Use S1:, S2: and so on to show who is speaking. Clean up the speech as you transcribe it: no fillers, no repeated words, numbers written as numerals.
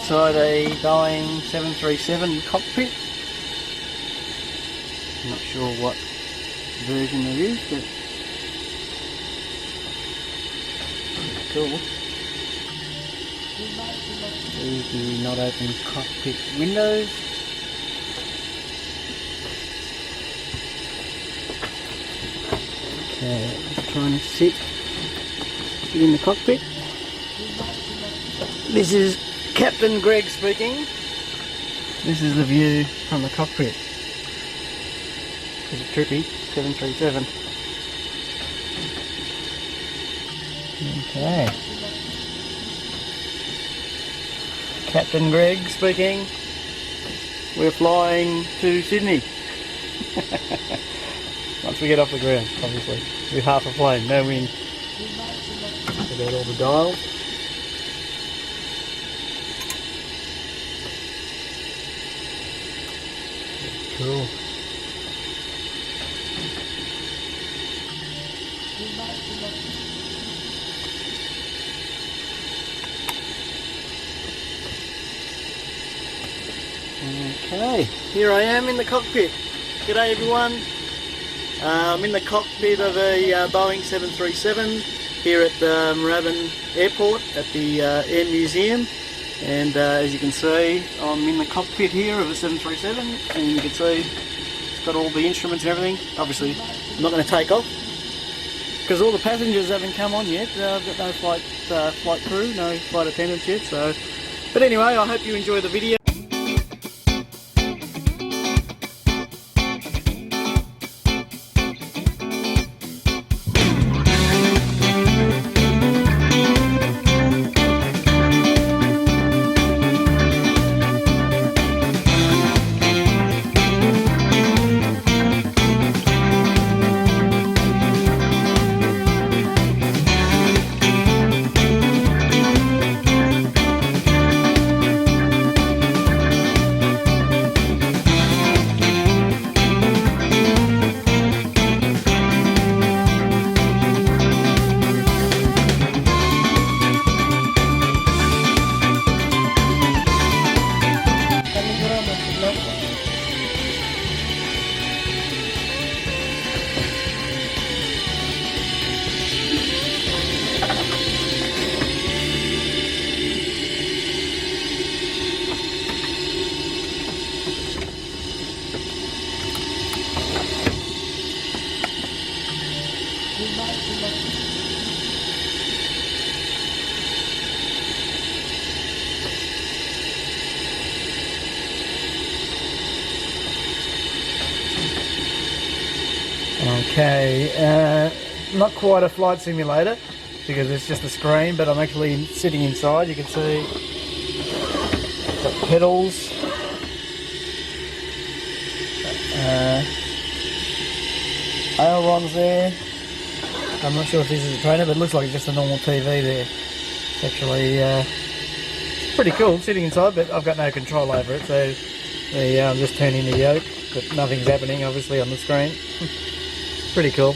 S1: inside a Boeing 737 cockpit. I'm not sure what version it is, but cool. There's the not open cockpit windows. Okay, just trying to sit in the cockpit. This is Captain Greg speaking. This is the view from the cockpit. Pretty trippy, 737. Okay. Captain Greg speaking. We're flying to Sydney. Once we get off the ground, obviously. With half a plane, no wind. Forget all the dials. Cool. Okay, here I am in the cockpit. G'day everyone. I'm in the cockpit of a Boeing 737 here at Moorabbin Airport at the Air Museum, and as you can see, I'm in the cockpit here of a 737, and you can see it's got all the instruments and everything. Obviously I'm not going to take off because all the passengers haven't come on yet. I've got no flight crew, no flight attendants yet, so but anyway, I hope you enjoy the video. Okay, not quite a flight simulator because it's just a screen, but I'm actually sitting inside. You can see got pedals, ailerons there. I'm not sure if this is a trainer, but it looks like it's just a normal TV there. It's actually pretty cool sitting inside, but I've got no control over it, so there you go, I'm just turning the yoke, but nothing's happening obviously on the screen. Pretty cool.